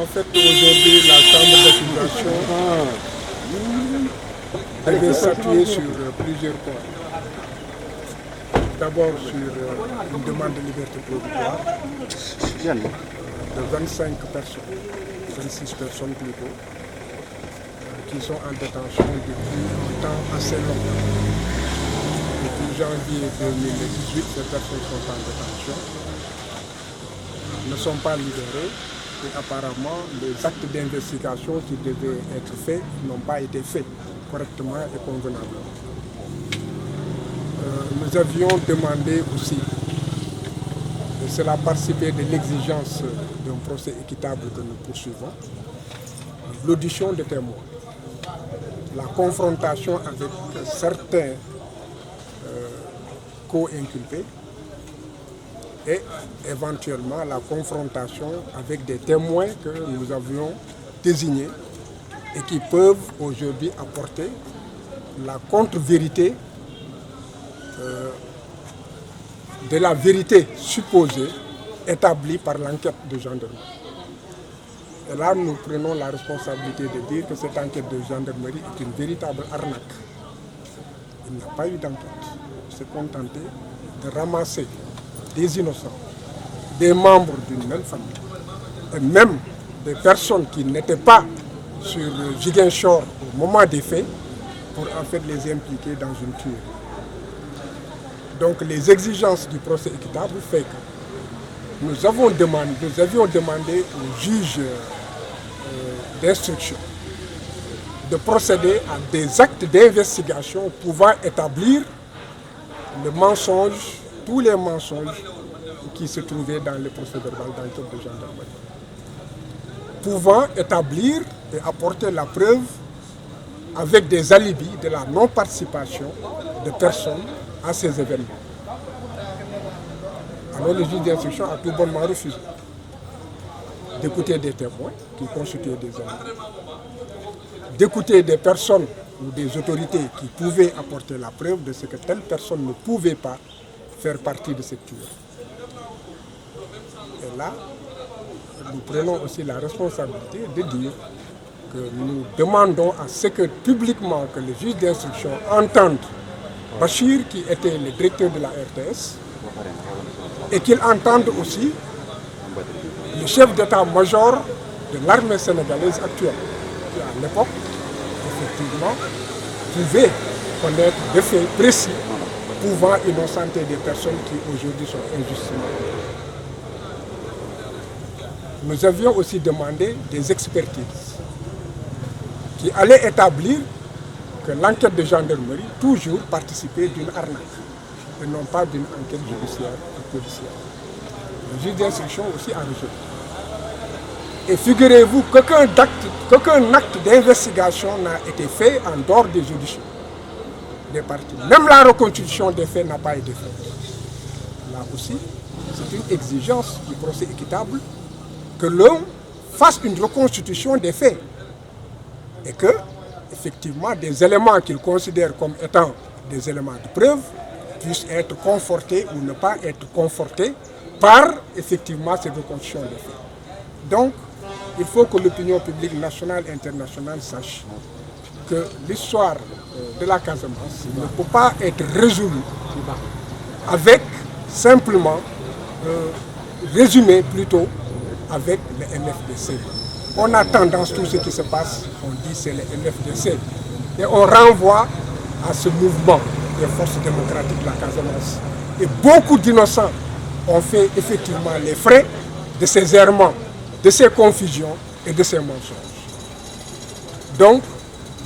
En fait, aujourd'hui, la Chambre d'accusation devait s'appuyer sur plusieurs points. D'abord sur une demande de liberté provisoire de 25 personnes, 26 personnes plutôt, qui sont en détention depuis un temps assez long. Depuis janvier 2018, ces personnes sont en détention, ne sont pas libérées et apparemment les actes d'investigation qui devaient être faits n'ont pas été faits correctement et convenablement. Nous avions demandé aussi, et cela participait de l'exigence d'un procès équitable que nous poursuivons, l'audition de témoins, la confrontation avec certains co-inculpés et éventuellement la confrontation avec des témoins que nous avions désignés et qui peuvent aujourd'hui apporter la contre-vérité de la vérité supposée établie par l'enquête de gendarmerie. Et là, nous prenons la responsabilité de dire que cette enquête de gendarmerie est une véritable arnaque. Il n'y a pas eu d'enquête. Il s'est contenté de ramasser des innocents, des membres d'une même famille, et même des personnes qui n'étaient pas sur Ziguinchor au moment des faits, pour en fait les impliquer dans une tuerie. Donc les exigences du procès équitable fait que nous avions demandé au juge d'instruction de procéder à des actes d'investigation pouvant établir le mensonge, tous les mensonges qui se trouvaient dans le procès-verbal d'enquête de gendarmerie. Pouvant établir et apporter la preuve avec des alibis de la non-participation de personnes à ces événements. Alors le juge d'instruction a tout bonnement refusé d'écouter des témoins qui constituaient des alibis, d'écouter des personnes ou des autorités qui pouvaient apporter la preuve de ce que telle personne ne pouvait pas faire partie de cette tuerie. Et là, nous prenons aussi la responsabilité de dire que nous demandons à ce que publiquement que le juge d'instruction entende Bachir, qui était le directeur de la RTS, et qu'il entende aussi le chef d'état-major de l'armée sénégalaise actuelle, qui à l'époque, effectivement, pouvait connaître des faits précis pouvant innocenter des personnes qui aujourd'hui sont injustement condamnées. Nous avions aussi demandé des expertises qui allaient établir que l'enquête de gendarmerie toujours participait d'une arnaque et non pas d'une enquête judiciaire ou policière. Le juge d'instruction aussi a rejeté. Et figurez-vous qu'aucun acte d'investigation n'a été fait en dehors des auditions des parties. Même la reconstitution des faits n'a pas été faite. Là aussi, c'est une exigence du procès équitable que l'on fasse une reconstitution des faits et que, effectivement, des éléments qu'il considère comme étant des éléments de preuve puissent être confortés ou ne pas être confortés par, effectivement, cette reconstitution des faits. Donc, il faut que l'opinion publique nationale et internationale sache que l'histoire de la Casamance ne peut pas être résolue avec simplement, résumé plutôt, avec le MFDC. On a tendance, tout ce qui se passe, on dit c'est le MFDC. Et on renvoie à ce mouvement des forces démocratiques de la Casamance. Et beaucoup d'innocents ont fait effectivement les frais de ces errements, de ces confusions et de ces mensonges. Donc,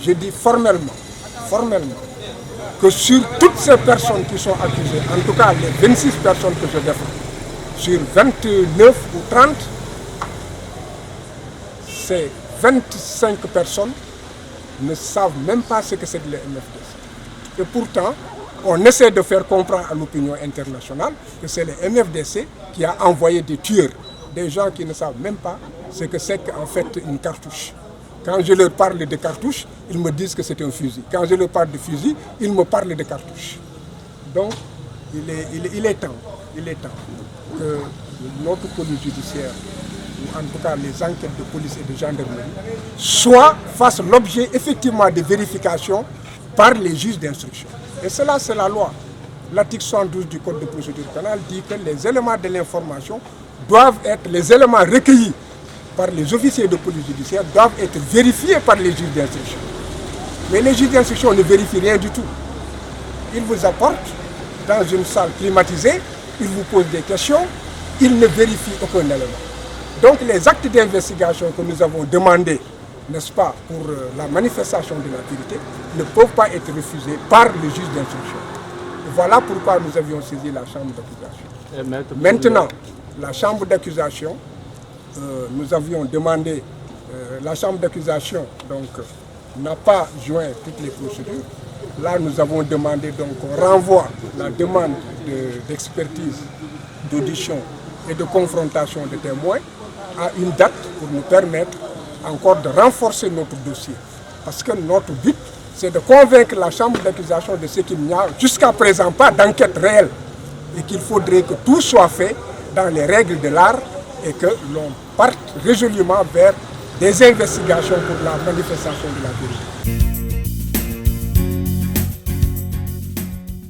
je dis formellement, que sur toutes ces personnes qui sont accusées, en tout cas les 26 personnes que je défends, sur 29 ou 30, ces 25 personnes ne savent même pas ce que c'est que le MFDC. Et pourtant, on essaie de faire comprendre à l'opinion internationale que c'est le MFDC qui a envoyé des tueurs, des gens qui ne savent même pas ce que c'est qu'en fait une cartouche. Quand je leur parle de cartouche, ils me disent que c'est un fusil. Quand je leur parle de fusil, ils me parlent de cartouche. Donc, il est temps que notre police judiciaire ou en tout cas les enquêtes de police et de gendarmerie, fassent l'objet effectivement de vérification par les juges d'instruction. Et cela, c'est la loi. L'article 72 du Code de procédure pénale dit que les éléments de l'information doivent être, les éléments recueillis par les officiers de police judiciaire doivent être vérifiés par les juges d'instruction. Mais les juges d'instruction ne vérifient rien du tout. Ils vous apportent dans une salle climatisée, ils vous posent des questions, ils ne vérifient aucun élément. Donc les actes d'investigation que nous avons demandés, n'est-ce pas, pour la manifestation de la vérité, ne peuvent pas être refusés par le juge d'instruction. Voilà pourquoi nous avions saisi la chambre d'accusation. Maintenant, la chambre d'accusation, nous avions demandé, la chambre d'accusation n'a pas joint toutes les procédures. Là, nous avons demandé qu'on renvoie la demande d'expertise, d'audition et de confrontation de témoins à une date pour nous permettre encore de renforcer notre dossier. Parce que notre but, c'est de convaincre la chambre d'accusation de ce qu'il n'y a jusqu'à présent pas d'enquête réelle et qu'il faudrait que tout soit fait dans les règles de l'art et que l'on parte résolument vers des investigations pour la manifestation de la vérité.